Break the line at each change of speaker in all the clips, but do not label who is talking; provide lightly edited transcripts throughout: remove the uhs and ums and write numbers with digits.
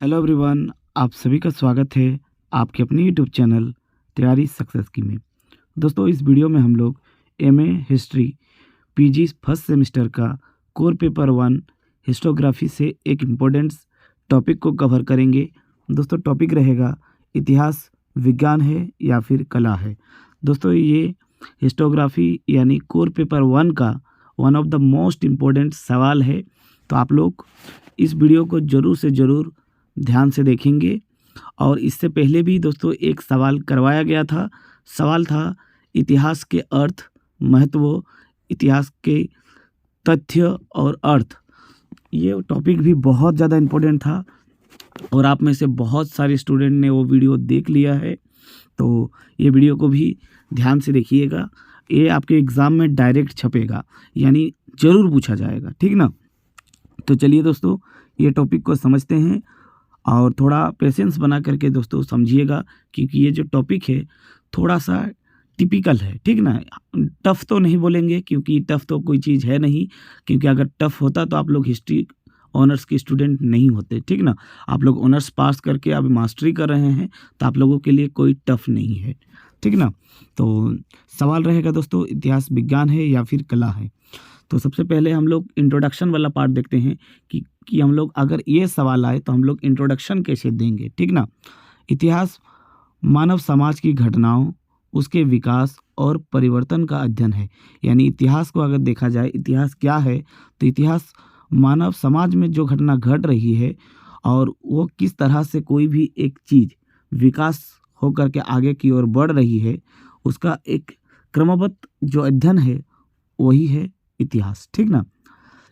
Hello everyone, आप सभी का स्वागत है आपके अपने यूट्यूब चैनल तैयारी सक्सेस की में। दोस्तों, इस वीडियो में हम लोग MA history PG first semester का कोर पेपर 1 हिस्टोग्राफी से एक इम्पोर्टेंट टॉपिक को कवर करेंगे। दोस्तों, टॉपिक रहेगा इतिहास विज्ञान है या फिर कला है। दोस्तों, ये हिस्टोग्राफी यानी कोर पेपर 1 का one of the most important सवाल है। तो आप लोग इस वीडियो को ज़रूर से ज़रूर ध्यान से देखेंगे। और इससे पहले भी दोस्तों एक सवाल करवाया गया था। सवाल था इतिहास के अर्थ, महत्व, इतिहास के तथ्य और अर्थ। ये टॉपिक भी बहुत ज़्यादा इम्पोर्टेंट था और आप में से बहुत सारे स्टूडेंट ने वो वीडियो देख लिया है। तो ये वीडियो को भी ध्यान से देखिएगा। ये आपके एग्ज़ाम में डायरेक्ट छपेगा, यानी ज़रूर पूछा जाएगा, ठीक ना। तो चलिए दोस्तों, ये टॉपिक को समझते हैं और थोड़ा पेशेंस बना करके दोस्तों समझिएगा, क्योंकि ये जो टॉपिक है थोड़ा सा टिपिकल है, ठीक ना। टफ़ तो नहीं बोलेंगे क्योंकि टफ़ तो कोई चीज़ है नहीं, क्योंकि अगर टफ़ होता तो आप लोग हिस्ट्री ऑनर्स के स्टूडेंट नहीं होते, ठीक ना। आप लोग ऑनर्स पास करके अभी मास्टरी कर रहे हैं, तो आप लोगों के लिए कोई टफ़ नहीं है, ठीक ना। तो सवाल रहेगा दोस्तों, इतिहास विज्ञान है या फिर कला है। तो सबसे पहले हम लोग इंट्रोडक्शन वाला पार्ट देखते हैं कि हम लोग अगर ये सवाल आए तो हम लोग इंट्रोडक्शन कैसे देंगे, ठीक ना। इतिहास मानव समाज की घटनाओं, उसके विकास और परिवर्तन का अध्ययन है। यानी इतिहास को अगर देखा जाए, इतिहास क्या है, तो इतिहास मानव समाज में जो घटना घट रही है और वो किस तरह से कोई भी एक चीज़ विकास होकर के आगे की ओर बढ़ रही है, उसका एक क्रमबद्ध जो अध्ययन है वही है इतिहास, ठीक ना।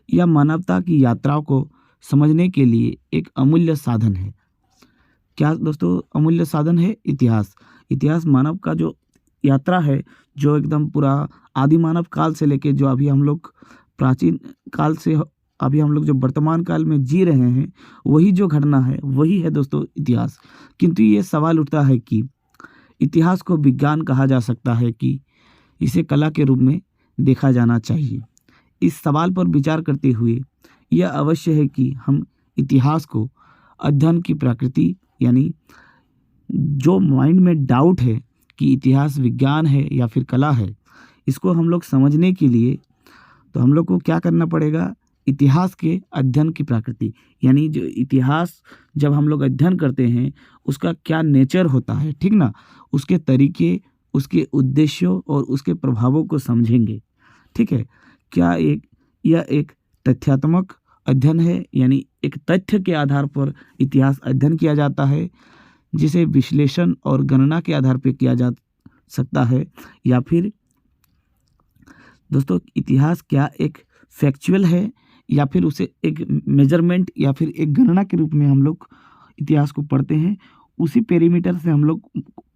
यह मानवता की यात्राओं को समझने के लिए एक अमूल्य साधन है। क्या दोस्तों अमूल्य साधन है इतिहास। इतिहास मानव का जो यात्रा है, जो एकदम पूरा आदि मानव काल से लेके जो अभी हम लोग प्राचीन काल से अभी हम लोग जो वर्तमान काल में जी रहे हैं, वही जो घटना है वही है दोस्तों इतिहास। किंतु ये सवाल उठता है कि इतिहास को विज्ञान कहा जा सकता है कि इसे कला के रूप में देखा जाना चाहिए। इस सवाल पर विचार करते हुए यह अवश्य है कि हम इतिहास को अध्ययन की प्रकृति, यानी जो माइंड में डाउट है कि इतिहास विज्ञान है या फिर कला है, इसको हम लोग समझने के लिए तो हम लोग को क्या करना पड़ेगा, इतिहास के अध्ययन की प्रकृति, यानी जो इतिहास जब हम लोग अध्ययन करते हैं उसका क्या नेचर होता है, ठीक ना, उसके तरीके, उसके उद्देश्यों और उसके प्रभावों को समझेंगे, ठीक है। क्या यह एक तथ्यात्मक अध्ययन है, यानी एक तथ्य के आधार पर इतिहास अध्ययन किया जाता है, जिसे विश्लेषण और गणना के आधार पर किया जा सकता है, या फिर दोस्तों इतिहास क्या एक फैक्चुअल है या फिर उसे एक मेजरमेंट या फिर एक गणना के रूप में हम लोग इतिहास को पढ़ते हैं, उसी पेरीमीटर से हम लोग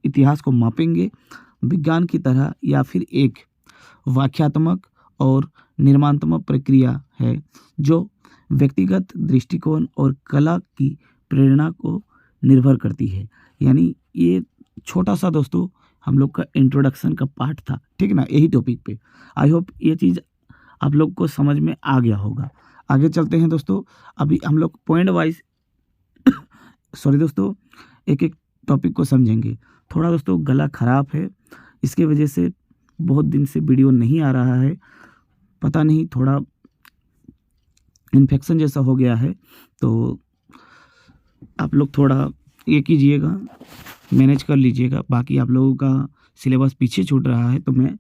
इतिहास को मापेंगे विज्ञान की तरह, या फिर एक व्याख्यात्मक और निर्माणात्मक प्रक्रिया है जो व्यक्तिगत दृष्टिकोण और कला की प्रेरणा को निर्भर करती है। यानी ये छोटा सा दोस्तों हम लोग का इंट्रोडक्शन का पार्ट था, ठीक ना, यही टॉपिक पे। आई होप ये चीज़ आप लोग को समझ में आ गया होगा। आगे चलते हैं दोस्तों, अभी हम लोग पॉइंट वाइज सॉरी दोस्तों, एक एक टॉपिक को समझेंगे। थोड़ा दोस्तों गला ख़राब है, इसके वजह से बहुत दिन से वीडियो नहीं आ रहा है, पता नहीं थोड़ा इन्फेक्शन जैसा हो गया है। तो आप लोग थोड़ा ये कीजिएगा, मैनेज कर लीजिएगा। बाकी आप लोगों का सिलेबस पीछे छूट रहा है तो मैं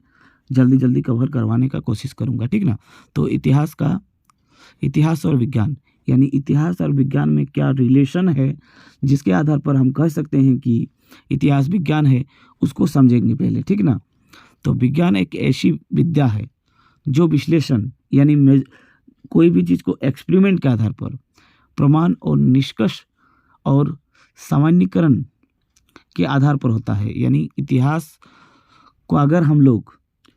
जल्दी जल्दी कवर करवाने का कोशिश करूँगा, ठीक ना। तो इतिहास और विज्ञान, यानी इतिहास और विज्ञान में क्या रिलेशन है, जिसके आधार पर हम कह सकते हैं कि इतिहास विज्ञान है, उसको समझेंगे पहले, ठीक ना। तो विज्ञान एक ऐसी विद्या है जो विश्लेषण, यानी कोई भी चीज़ को एक्सपेरिमेंट के आधार पर प्रमाण और निष्कर्ष और सामान्यीकरण के आधार पर होता है। यानी इतिहास को अगर हम लोग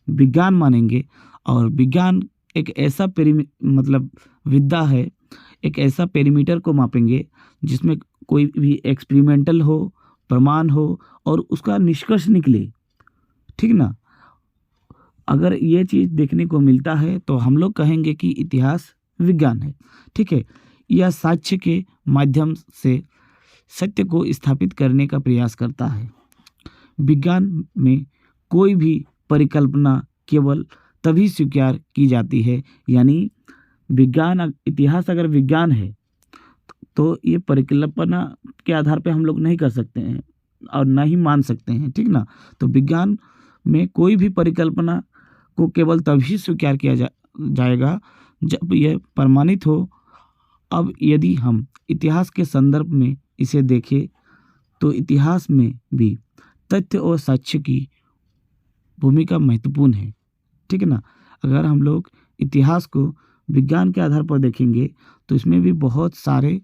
विज्ञान मानेंगे, और विज्ञान एक ऐसा विद्या है, एक ऐसा पेरीमीटर को मापेंगे जिसमें कोई भी एक्सपेरिमेंटल हो, प्रमाण हो और उसका निष्कर्ष निकले, ठीक ना। अगर ये चीज़ देखने को मिलता है तो हम लोग कहेंगे कि इतिहास विज्ञान है, ठीक है। यह साक्ष्य के माध्यम से सत्य को स्थापित करने का प्रयास करता है। विज्ञान में कोई भी परिकल्पना केवल तभी स्वीकार की जाती है, यानी इतिहास अगर विज्ञान है तो ये परिकल्पना के आधार पे हम लोग नहीं कर सकते हैं और ना ही मान सकते हैं, ठीक ना। तो विज्ञान में कोई भी परिकल्पना को केवल तभी स्वीकार किया जाएगा जब यह प्रमाणित हो। अब यदि हम इतिहास के संदर्भ में इसे देखें तो इतिहास में भी तथ्य और साक्ष्य की भूमिका महत्वपूर्ण है, ठीक है ना। अगर हम लोग इतिहास को विज्ञान के आधार पर देखेंगे तो इसमें भी बहुत सारे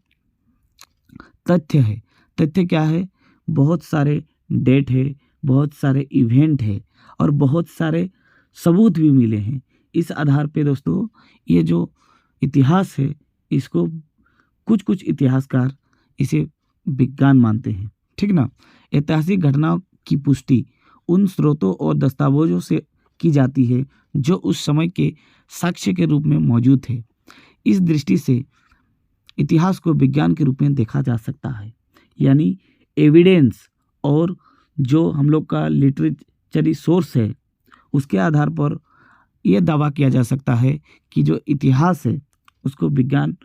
तथ्य है। तथ्य क्या है? बहुत सारे डेट है, बहुत इवेंट इवेंट है और बहुत सारे सबूत भी मिले हैं। इस आधार पे दोस्तों ये जो इतिहास है इसको कुछ इतिहासकार इसे विज्ञान मानते हैं, ठीक ना। ऐतिहासिक घटनाओं की पुष्टि उन स्रोतों और दस्तावेजों से की जाती है जो उस समय के साक्ष्य के रूप में मौजूद थे। इस दृष्टि से इतिहास को विज्ञान के रूप में देखा जा सकता है, यानी एविडेंस और जो हम लोग का लिटरेचरी सोर्स है उसके आधार पर यह दावा किया जा सकता है कि जो इतिहास है उसको विज्ञान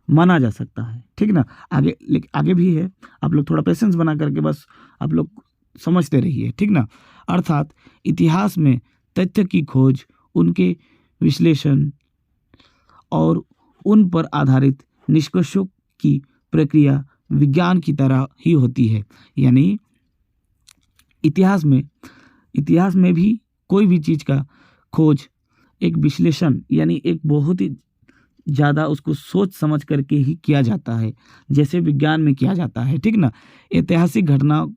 माना जा सकता है, ठीक ना। आगे भी है, आप लोग थोड़ा पेशेंस बना करके बस आप लोग समझते रहिए, ठीक ना। अर्थात इतिहास में तथ्य की खोज, उनके विश्लेषण और उन पर आधारित निष्कर्षों की प्रक्रिया विज्ञान की तरह ही होती है। यानी इतिहास में भी कोई भी चीज़ का खोज एक विश्लेषण यानी एक बहुत ही ज़्यादा उसको सोच समझ करके ही किया जाता है, जैसे विज्ञान में किया जाता है, ठीक ना। ऐतिहासिक घटनाओं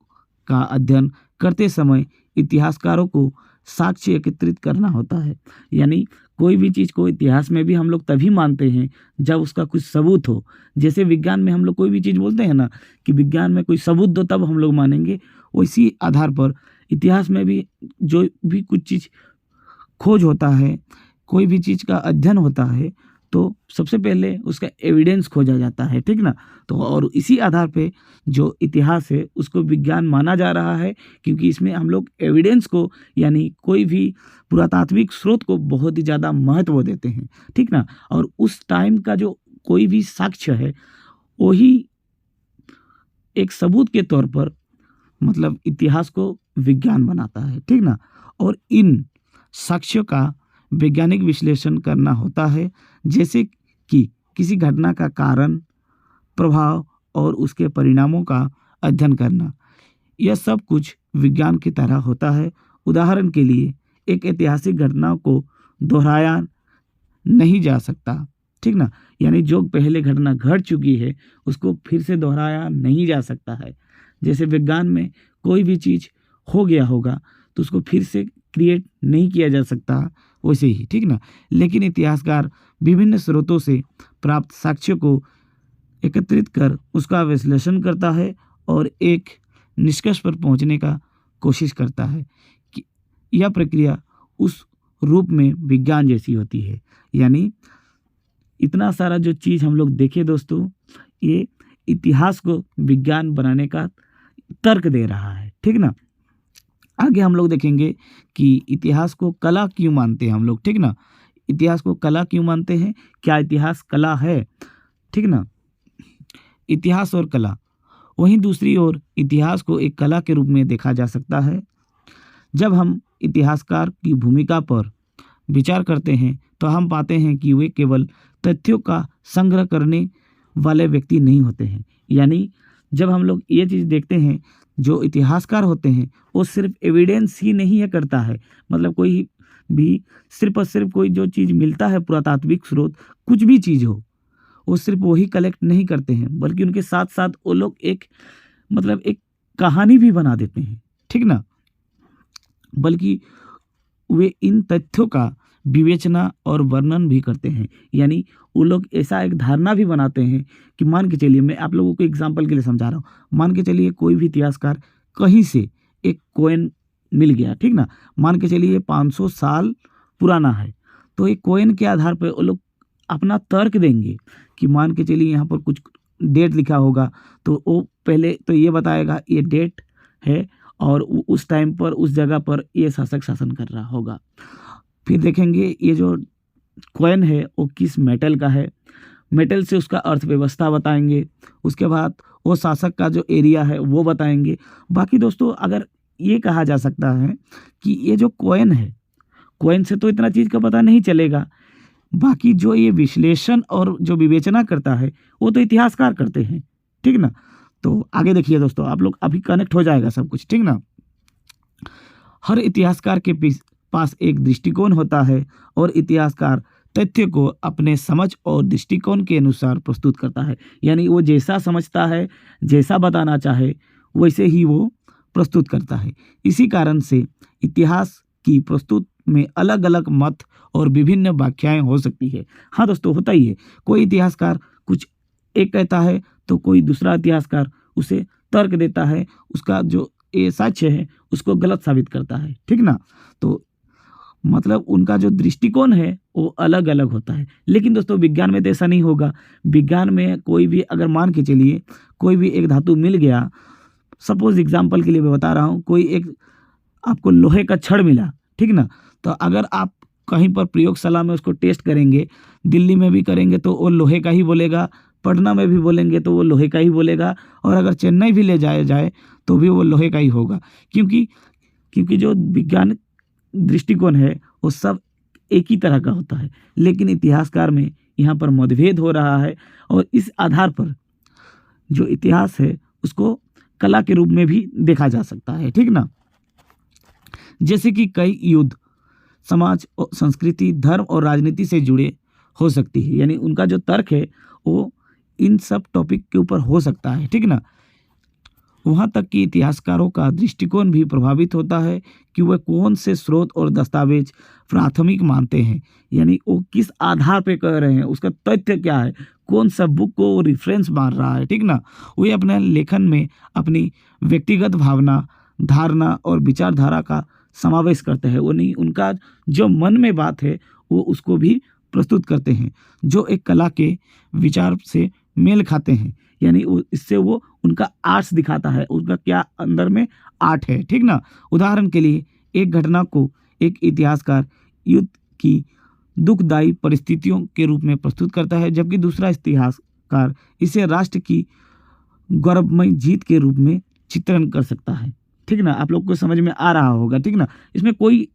का अध्ययन करते समय इतिहासकारों को साक्ष्य एकत्रित करना होता है। यानी कोई भी चीज़ को इतिहास में भी हम लोग तभी मानते हैं जब उसका कुछ सबूत हो। जैसे विज्ञान में हम लोग कोई भी चीज़ बोलते हैं ना कि विज्ञान में कोई सबूत दो तब हम लोग मानेंगे, उसी आधार पर इतिहास में भी जो भी कुछ चीज़ खोज होता है, कोई भी चीज़ का अध्ययन होता है तो सबसे पहले उसका एविडेंस खोजा जाता है, ठीक ना। तो और इसी आधार पे जो इतिहास है उसको विज्ञान माना जा रहा है, क्योंकि इसमें हम लोग एविडेंस को यानी कोई भी पुरातात्विक स्रोत को बहुत ही ज़्यादा महत्व देते हैं, ठीक ना। और उस टाइम का जो कोई भी साक्ष्य है वही एक सबूत के तौर पर मतलब इतिहास को विज्ञान बनाता है, ठीक ना। और इन साक्ष्यों का वैज्ञानिक विश्लेषण करना होता है, जैसे कि किसी घटना का कारण, प्रभाव और उसके परिणामों का अध्ययन करना। यह सब कुछ विज्ञान की तरह होता है। उदाहरण के लिए एक ऐतिहासिक घटना को दोहराया नहीं जा सकता, ठीक ना। यानी जो पहले घटना घट चुकी है उसको फिर से दोहराया नहीं जा सकता है। जैसे विज्ञान में कोई भी चीज़ हो गया होगा तो उसको फिर से क्रिएट नहीं किया जा सकता, वैसे ही, ठीक ना। लेकिन इतिहासकार विभिन्न स्रोतों से प्राप्त साक्ष्यों को एकत्रित कर उसका विश्लेषण करता है और एक निष्कर्ष पर पहुंचने का कोशिश करता है कि यह प्रक्रिया उस रूप में विज्ञान जैसी होती है। यानी इतना सारा जो चीज़ हम लोग देखे दोस्तों, ये इतिहास को विज्ञान बनाने का तर्क दे रहा है, ठीक ना। आगे हम लोग देखेंगे कि इतिहास को कला क्यों मानते हैं हम लोग, ठीक ना। इतिहास को कला क्यों मानते हैं? क्या इतिहास कला है, ठीक ना। इतिहास और कला, वहीं दूसरी ओर इतिहास को एक कला के रूप में देखा जा सकता है। जब हम इतिहासकार की भूमिका पर विचार करते हैं तो हम पाते हैं कि वे केवल तथ्यों का संग्रह करने वाले व्यक्ति नहीं होते हैं। यानी जब हम लोग ये चीज़ देखते हैं, जो इतिहासकार होते हैं वो सिर्फ एविडेंस ही नहीं है करता है, मतलब कोई भी सिर्फ और सिर्फ कोई जो चीज़ मिलता है पुरातात्विक स्रोत, कुछ भी चीज़ हो, वो सिर्फ वही कलेक्ट नहीं करते हैं, बल्कि उनके साथ साथ वो लोग एक कहानी भी बना देते हैं, ठीक ना। बल्कि वे इन तथ्यों का विवेचना और वर्णन भी करते हैं। यानी वो लोग ऐसा एक धारणा भी बनाते हैं कि मान के चलिए, मैं आप लोगों को एग्जांपल के लिए समझा रहा हूँ, मान के चलिए कोई भी इतिहासकार कहीं से एक कॉइन मिल गया, ठीक ना। मान के चलिए 500 साल पुराना है, तो एक कॉइन के आधार पर वो लोग अपना तर्क देंगे कि मान के चलिए यहाँ पर कुछ डेट लिखा होगा तो वो पहले तो ये बताएगा ये डेट है और उस टाइम पर उस जगह पर ये शासक शासन कर रहा होगा। फिर देखेंगे ये जो कॉइन है वो किस मेटल का है, मेटल से उसका अर्थव्यवस्था बताएंगे। उसके बाद वो शासक का जो एरिया है वो बताएंगे। बाकी दोस्तों अगर ये कहा जा सकता है कि ये जो कॉइन है, कॉइन से तो इतना चीज़ का पता नहीं चलेगा, बाकी जो ये विश्लेषण और जो विवेचना करता है वो तो इतिहासकार करते हैं, ठीक ना। तो आगे देखिए दोस्तों, आप लोग अभी कनेक्ट हो जाएगा सब कुछ, ठीक ना। हर इतिहासकार के पास एक दृष्टिकोण होता है और इतिहासकार तथ्य को अपने समझ और दृष्टिकोण के अनुसार प्रस्तुत करता है। यानी वो जैसा समझता है, जैसा बताना चाहे वैसे ही वो प्रस्तुत करता है। इसी कारण से इतिहास की प्रस्तुत में अलग अलग मत और विभिन्न व्याख्याएं हो सकती है। हाँ दोस्तों, होता ही है, कोई इतिहासकार कुछ एक कहता है तो कोई दूसरा इतिहासकार उसे तर्क देता है, उसका जो ये साक्ष्य है उसको गलत साबित करता है, ठीक ना। तो मतलब उनका जो दृष्टिकोण है वो अलग अलग होता है। लेकिन दोस्तों विज्ञान में तो ऐसा नहीं होगा। विज्ञान में कोई भी अगर मान के चलिए कोई भी एक धातु मिल गया, सपोज एग्जाम्पल के लिए मैं बता रहा हूँ, कोई एक आपको लोहे का छड़ मिला, ठीक ना। तो अगर आप कहीं पर प्रयोगशाला में उसको टेस्ट करेंगे, दिल्ली में भी करेंगे तो वो लोहे का ही बोलेगा, पटना में भी बोलेंगे तो वो लोहे का ही बोलेगा, और अगर चेन्नई भी ले जाए तो भी वो लोहे का ही होगा। क्योंकि जो विज्ञान दृष्टिकोण है वो सब एक ही तरह का होता है। लेकिन इतिहासकार में यहाँ पर मतभेद हो रहा है और इस आधार पर जो इतिहास है उसको कला के रूप में भी देखा जा सकता है, ठीक ना। जैसे कि कई युद्ध समाज और संस्कृति, धर्म और राजनीति से जुड़े हो सकती है। यानी उनका जो तर्क है वो इन सब टॉपिक के ऊपर हो सकता है, ठीक ना। वहाँ तक कि इतिहासकारों का दृष्टिकोण भी प्रभावित होता है कि वह कौन से स्रोत और दस्तावेज प्राथमिक मानते हैं। यानी वो किस आधार पे कह रहे हैं, उसका तथ्य क्या है, कौन सा बुक को वो रेफरेंस मान रहा है, ठीक ना। वे अपने लेखन में अपनी व्यक्तिगत भावना, धारणा और विचारधारा का समावेश करते हैं। वो नहीं, उनका जो मन में बात है वो उसको भी प्रस्तुत करते हैं जो एक कला के विचार से मेल खाते हैं। यानी इससे वो उनका आर्ट्स दिखाता है, उनका क्या अंदर में आर्ट है, ठीक ना। उदाहरण के लिए एक घटना को एक इतिहासकार युद्ध की दुखदायी परिस्थितियों के रूप में प्रस्तुत करता है, जबकि दूसरा इतिहासकार इसे राष्ट्र की गौरवमय जीत के रूप में चित्रण कर सकता है, ठीक ना। आप लोग को समझ में आ रहा होगा, ठीक ना। इसमें कोई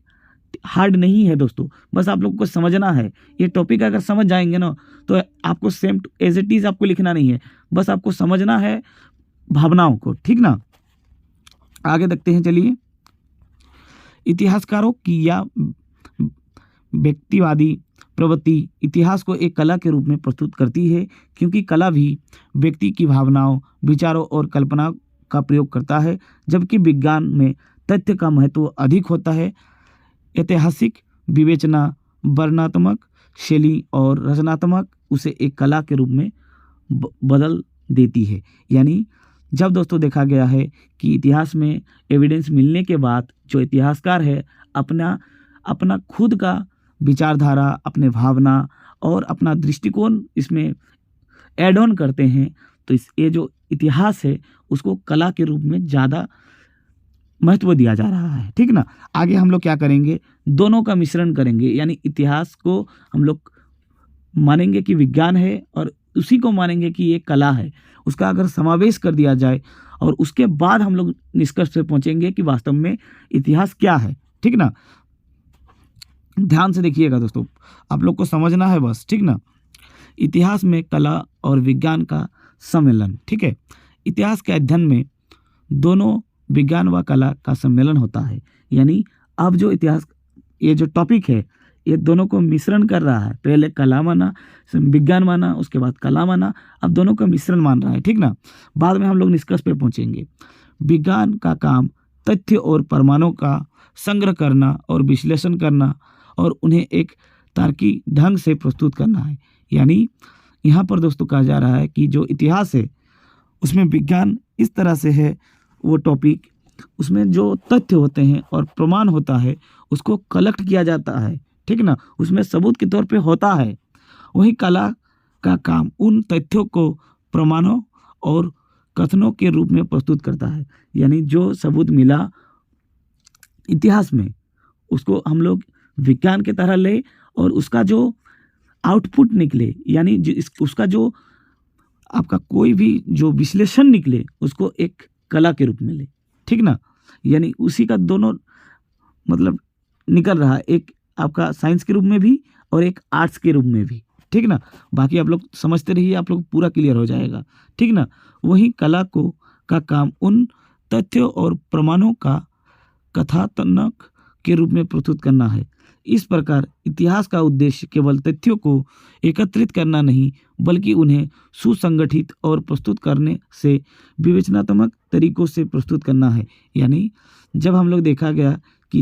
हार्ड नहीं है दोस्तों, बस आप लोग को समझना है। ये टॉपिक अगर समझ जाएंगे ना तो आपको सेम एज इट इज आपको लिखना नहीं है, बस आपको समझना है भावनाओं को, ठीक ना। आगे देखते हैं, चलिए। इतिहासकारों की या व्यक्तिवादी प्रवृत्ति इतिहास को एक कला के रूप में प्रस्तुत करती है, क्योंकि कला भी व्यक्ति की भावनाओं, विचारों और कल्पना का प्रयोग करता है, जबकि विज्ञान में तथ्य का महत्व अधिक होता है। ऐतिहासिक विवेचना, वर्णनात्मक शैली और रचनात्मक उसे एक कला के रूप में बदल देती है। यानी जब दोस्तों देखा गया है कि इतिहास में एविडेंस मिलने के बाद जो इतिहासकार है अपना खुद का विचारधारा, अपने भावना और अपना दृष्टिकोण इसमें ऐड ऑन करते हैं, तो ये जो इतिहास है उसको कला के रूप में ज़्यादा महत्व दिया जा रहा है, ठीक ना। आगे हम लोग क्या करेंगे, दोनों का मिश्रण करेंगे। यानी इतिहास को हम लोग मानेंगे कि विज्ञान है और उसी को मानेंगे कि ये कला है। उसका अगर समावेश कर दिया जाए और उसके बाद हम लोग निष्कर्ष पे पहुंचेंगे कि वास्तव में इतिहास क्या है, ठीक ना। ध्यान से देखिएगा दोस्तों, आप लोग को समझना है बस, ठीक ना। इतिहास में कला और विज्ञान का सम्मेलन, ठीक है। इतिहास के अध्ययन में दोनों विज्ञान व कला का सम्मेलन होता है। यानी अब जो इतिहास, ये जो टॉपिक है ये दोनों को मिश्रण कर रहा है। पहले कला माना, विज्ञान माना, उसके बाद कला माना, अब दोनों का मिश्रण मान रहा है, ठीक ना। बाद में हम लोग निष्कर्ष पे पहुंचेंगे। विज्ञान का काम तथ्य और प्रमाणों का संग्रह करना और विश्लेषण करना और उन्हें एक तार्किक ढंग से प्रस्तुत करना है। यानी यहाँ पर दोस्तों कहा जा रहा है कि जो इतिहास है उसमें विज्ञान इस तरह से है, वो टॉपिक उसमें जो तथ्य होते हैं और प्रमाण होता है उसको कलेक्ट किया जाता है, ठीक ना, उसमें सबूत के तौर पे होता है। वही कला का काम उन तथ्यों को, प्रमाणों और कथनों के रूप में प्रस्तुत करता है। यानी जो सबूत मिला इतिहास में उसको हम लोग विज्ञान की तरह ले और उसका जो आउटपुट निकले यानी उसका जो आपका कोई भी जो विश्लेषण निकले उसको एक कला के रूप में ले, ठीक ना। यानी उसी का दोनों मतलब निकल रहा है, एक आपका साइंस के रूप में भी और एक आर्ट्स के रूप में भी, ठीक ना। बाकी आप लोग समझते रहिए, आप लोग पूरा क्लियर हो जाएगा, ठीक ना। वही कला को का काम उन तथ्यों और प्रमाणों का कथानक के रूप में प्रस्तुत करना है। इस प्रकार इतिहास का उद्देश्य केवल तथ्यों को एकत्रित करना नहीं बल्कि उन्हें सुसंगठित और प्रस्तुत करने से विवेचनात्मक तरीकों से प्रस्तुत करना है। यानी जब हम लोग देखा गया कि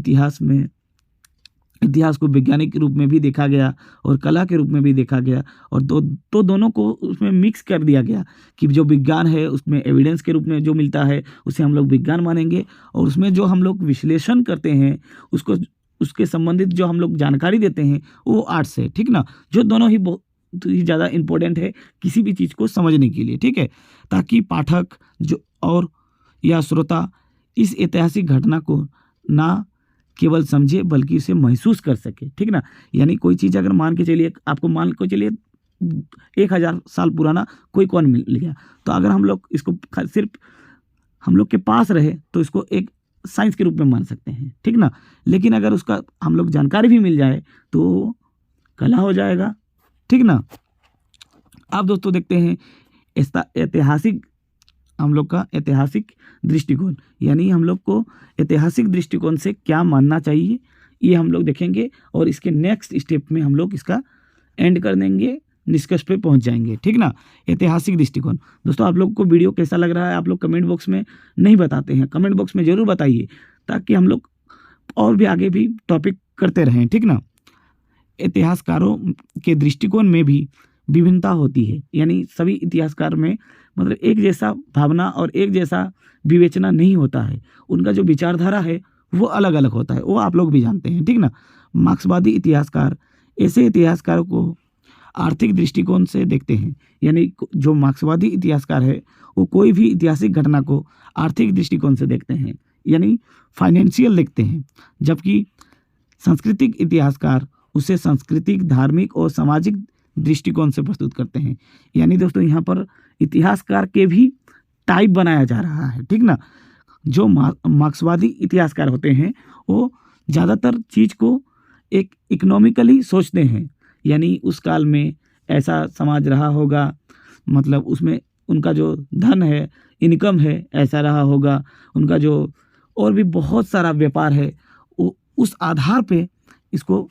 इतिहास को वैज्ञानिक रूप में भी देखा गया और कला के रूप में भी देखा गया और दोनों को उसमें मिक्स कर दिया गया कि जो विज्ञान है उसमें एविडेंस के रूप में जो मिलता है उसे हम लोग विज्ञान मानेंगे और उसमें जो हम लोग विश्लेषण करते हैं उसके संबंधित जो हम लोग जानकारी देते हैं वो आर्ट्स है, ठीक ना। जो दोनों ही बहुत ही ज़्यादा इम्पोर्टेंट है किसी भी चीज़ को समझने के लिए, ठीक है, ताकि पाठक जो और या श्रोता इस ऐतिहासिक घटना को ना केवल समझे बल्कि इसे महसूस कर सके, ठीक ना। यानी कोई चीज़ अगर मान के चलिए, आपको मान के चलिए 1000 साल पुराना कोई कॉइन मिल गया, तो अगर हम लोग इसको सिर्फ हम लोग के पास रहे तो इसको एक साइंस के रूप में मान सकते हैं, ठीक ना। लेकिन अगर उसका हम लोग जानकारी भी मिल जाए तो कला हो जाएगा, ठीक ना। अब दोस्तों देखते हैं ऐतिहासिक हम लोग का ऐतिहासिक दृष्टिकोण, यानी हम लोग को ऐतिहासिक दृष्टिकोण से क्या मानना चाहिए ये हम लोग देखेंगे और इसके नेक्स्ट स्टेप में हम लोग इसका एंड कर देंगे, निष्कर्ष पे पहुंच जाएंगे, ठीक ना। ऐतिहासिक दृष्टिकोण दोस्तों, आप लोग को वीडियो कैसा लग रहा है आप लोग कमेंट बॉक्स में नहीं बताते हैं, कमेंट बॉक्स में ज़रूर बताइए ताकि हम लोग और भी आगे भी टॉपिक करते रहें, ठीक ना। इतिहासकारों के दृष्टिकोण में भी विभिन्नता होती है, यानी सभी इतिहासकार में मतलब एक जैसा भावना और एक जैसा विवेचना नहीं होता है, उनका जो विचारधारा है वो अलग अलग होता है, वो आप लोग भी जानते हैं, ठीक ना। मार्क्सवादी इतिहासकार ऐसे इतिहासकारों को आर्थिक दृष्टिकोण से देखते हैं, यानी जो मार्क्सवादी इतिहासकार है वो कोई भी ऐतिहासिक घटना को आर्थिक दृष्टिकोण से देखते हैं, यानी फाइनेंशियल देखते हैं, जबकि सांस्कृतिक इतिहासकार उसे सांस्कृतिक, धार्मिक और सामाजिक दृष्टिकोण से प्रस्तुत करते हैं। यानी दोस्तों यहाँ पर इतिहासकार के भी टाइप बनाया जा रहा है, ठीक ना। जो मार्क्सवादी इतिहासकार होते हैं वो ज़्यादातर चीज़ को एक इकोनॉमिकली सोचते हैं, यानी उस काल में ऐसा समाज रहा होगा, मतलब उसमें उनका जो धन है, इनकम है, ऐसा रहा होगा, उनका जो और भी बहुत सारा व्यापार है वो उस आधार पे इसको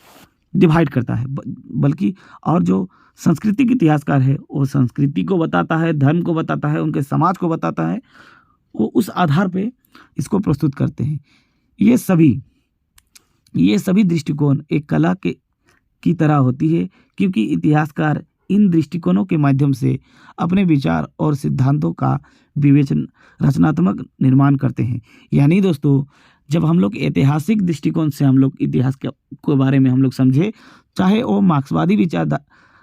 डिवाइड करता है। बल्कि और जो सांस्कृतिक इतिहासकार है वो संस्कृति को बताता है, धर्म को बताता है, उनके समाज को बताता है, वो उस आधार पे इसको प्रस्तुत करते हैं। ये सभी दृष्टिकोण एक कला की तरह होती है क्योंकि इतिहासकार इन दृष्टिकोणों के माध्यम से अपने विचार और सिद्धांतों का विवेचन रचनात्मक निर्माण करते हैं। यानी दोस्तों जब हम लोग ऐतिहासिक दृष्टिकोण से हम लोग इतिहास के बारे में हम लोग समझे, चाहे वो मार्क्सवादी विचार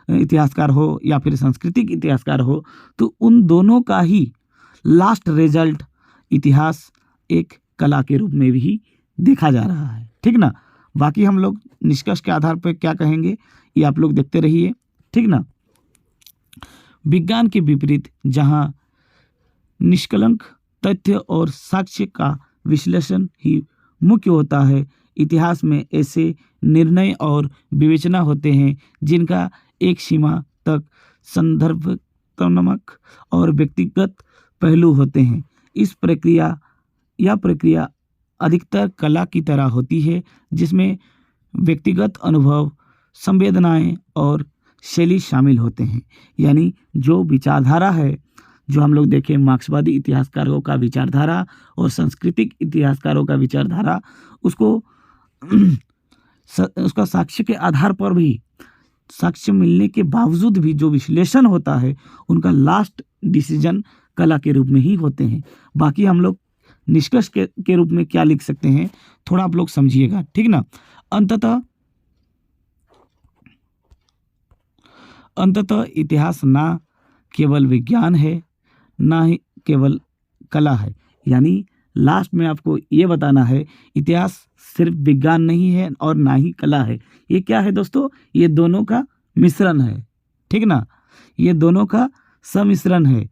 इतिहासकार हो या फिर सांस्कृतिक इतिहासकार हो, तो उन दोनों का ही लास्ट रिजल्ट इतिहास एक कला के रूप में भी देखा जा रहा है, ठीक ना। बाकी हम लोग निष्कर्ष के आधार पर क्या कहेंगे ये आप लोग देखते रहिए, ठीक ना। विज्ञान के विपरीत जहाँ निष्कलंक तथ्य और साक्ष्य का विश्लेषण ही मुख्य होता है, इतिहास में ऐसे निर्णय और विवेचना होते हैं जिनका एक सीमा तक संदर्भात्मक और व्यक्तिगत पहलू होते हैं। यह प्रक्रिया अधिकतर कला की तरह होती है जिसमें व्यक्तिगत अनुभव, संवेदनाएं और शैली शामिल होते हैं। यानी जो विचारधारा है, जो हम लोग देखें मार्क्सवादी इतिहासकारों का विचारधारा और सांस्कृतिक इतिहासकारों का विचारधारा, उसका साक्ष्य के आधार पर भी, साक्ष्य मिलने के बावजूद भी जो विश्लेषण होता है उनका लास्ट डिसीजन कला के रूप में ही होते हैं। बाकी हम लोग निष्कर्ष के रूप में क्या लिख सकते हैं थोड़ा आप लोग समझिएगा, ठीक ना। अंततः इतिहास ना केवल विज्ञान है, ना केवल कला है। यानी लास्ट में आपको ये बताना है, इतिहास सिर्फ विज्ञान नहीं है और ना ही कला है। ये क्या है दोस्तों? ये दोनों का मिश्रण है, ठीक ना? ये दोनों का सम्मिश्रण है।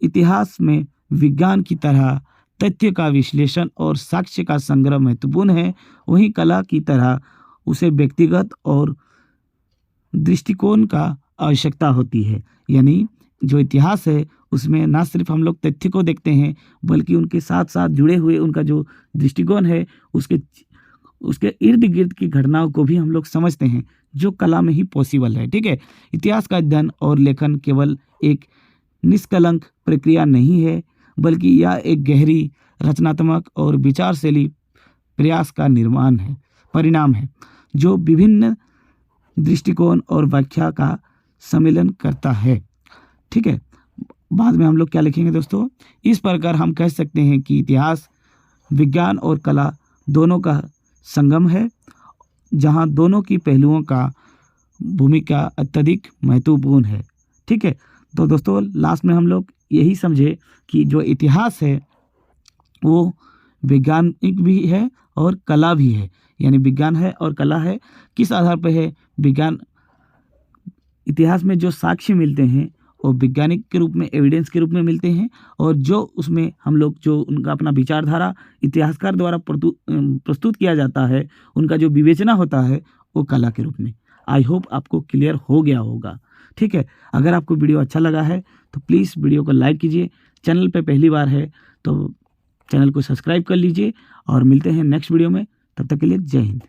इतिहास में विज्ञान की तरह तथ्य का विश्लेषण और साक्ष्य का संग्रह महत्वपूर्ण है, वहीं कला की तरह उसे व्यक्तिगत और दृष्टिकोण का आवश्यकता होती है। यानी जो इतिहास है उसमें ना सिर्फ हम लोग तथ्य को देखते हैं, बल्कि उनके साथ साथ जुड़े हुए उनका जो दृष्टिकोण है उसके इर्द गिर्द की घटनाओं को भी हम लोग समझते हैं, जो कला में ही पॉसिबल है। ठीक है, इतिहास का अध्ययन और लेखन केवल एक निष्कलंक प्रक्रिया नहीं है, बल्कि यह एक गहरी रचनात्मक और विचारशैली प्रयास का परिणाम है, जो विभिन्न दृष्टिकोण और व्याख्या का सम्मेलन करता है। ठीक है, बाद में हम लोग क्या लिखेंगे दोस्तों? इस प्रकार हम कह सकते हैं कि इतिहास विज्ञान और कला दोनों का संगम है, जहां दोनों की पहलुओं का भूमिका अत्यधिक महत्वपूर्ण है। ठीक है, तो दोस्तों लास्ट में हम लोग यही समझे कि जो इतिहास है वो वैज्ञानिक भी है और कला भी है। यानी विज्ञान है और कला है। किस आधार पर है? विज्ञान, इतिहास में जो साक्ष्य मिलते हैं वो वैज्ञानिक के रूप में, एविडेंस के रूप में मिलते हैं, और जो उसमें हम लोग जो उनका अपना विचारधारा इतिहासकार द्वारा प्रस्तुत किया जाता है, उनका जो विवेचना होता है वो कला के रूप में। आई होप आपको क्लियर हो गया होगा। ठीक है, अगर आपको वीडियो अच्छा लगा है तो प्लीज़ वीडियो को लाइक कीजिए। चैनल पे पहली बार है तो चैनल को सब्सक्राइब कर लीजिए, और मिलते हैं नेक्स्ट वीडियो में। तब तक के लिए जय हिंद।